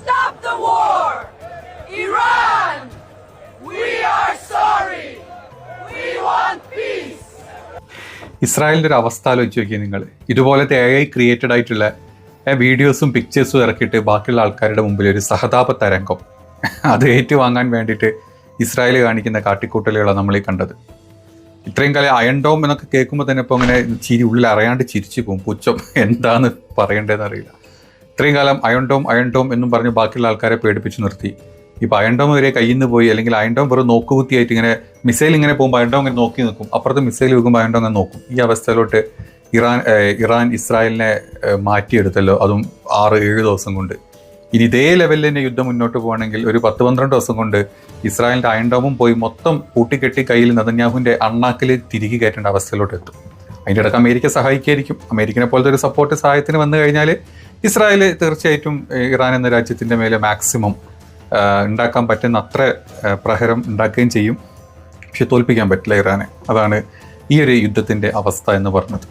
Stop the war! Iran! We are sorry! We want peace! ഇസ്രായേലിൻ്റെ ഒരു അവസ്ഥ ആലോചിച്ച് നോക്കിയാൽ നിങ്ങൾ ഇതുപോലത്തെ AI ക്രിയേറ്റഡ് ആയിട്ടുള്ള വീഡിയോസും പിക്ചേഴ്സും ഇറക്കിയിട്ട് ബാക്കിയുള്ള ആൾക്കാരുടെ മുമ്പിൽ ഒരു സഹതാപ തരംഗം അത് ഏറ്റുവാങ്ങാൻ വേണ്ടിയിട്ട് ഇസ്രായേൽ കാണിക്കുന്ന കാട്ടിക്കൂട്ടലുകളാണ് നമ്മൾ ഈ കണ്ടത്. ഇത്രയും കാലം അയൺ ഡോം എന്നൊക്കെ കേൾക്കുമ്പോൾ തന്നെ ഇപ്പോൾ അങ്ങനെ ഉള്ളിൽ അറിയാണ്ട് ചിരിച്ചു പോകും. പുച്ഛം എന്താന്ന് പറയേണ്ടതെന്ന് അറിയില്ല. ഇത്രയും കാലം അയൺ ഡോം എന്നും പറഞ്ഞ് ബാക്കിയുള്ള ആൾക്കാരെ പേടിപ്പിച്ച് നിർത്തി. ഇപ്പോൾ അയൺ ഡോം വരെ കയ്യിൽ നിന്ന് പോയി, അല്ലെങ്കിൽ അയൺ ഡോം വെറും നോക്കുകുത്തിയായിട്ട് ഇങ്ങനെ മിസൈൽ ഇങ്ങനെ പോകുമ്പോൾ അയൺ ഡോം ഇങ്ങനെ നോക്കി നിൽക്കും, അപ്പുറത്ത് മിസൈൽ വെക്കുമ്പോൾ അയൺ ഡോം ഇങ്ങനെ നോക്കും. ഈ അവസ്ഥയിലോട്ട് ഇറാൻ ഇസ്രായേലിനെ മാറ്റിയെടുത്തല്ലോ, അതും 6-7 ദിവസം കൊണ്ട്. ഇനി ഇതേ ലെവലിൽ തന്നെ യുദ്ധം മുന്നോട്ട് പോകുകയാണെങ്കിൽ ഒരു 10-12 ദിവസം കൊണ്ട് ഇസ്രായേലിൻ്റെ അയൺ ഡോമും പോയി മൊത്തം കൂട്ടിക്കെട്ടി കയ്യിൽ നെതന്യാഹുവിൻ്റെ അണ്ണാക്കിൽ തിരികെ കയറ്റേണ്ട അവസ്ഥയിലോട്ട് എത്തും. അതിൻ്റെ ഇടയ്ക്ക് അമേരിക്ക സഹായിക്കായിരിക്കും. അമേരിക്കനെ പോലത്തെ ഒരു സഹായത്തിന് വന്നു കഴിഞ്ഞാൽ ഇസ്രായേൽ തീർച്ചയായിട്ടും ഇറാൻ എന്ന രാജ്യത്തിൻ്റെ മേലെ മാക്സിമം ഉണ്ടാക്കാൻ പറ്റുന്ന അത്ര പ്രഹരം ഉണ്ടാക്കുകയും ചെയ്യും. പക്ഷെ തോൽപ്പിക്കാൻ പറ്റില്ല ഇറാനെ. അതാണ് ഈ ഒരു യുദ്ധത്തിൻ്റെ അവസ്ഥ എന്ന് പറഞ്ഞത്.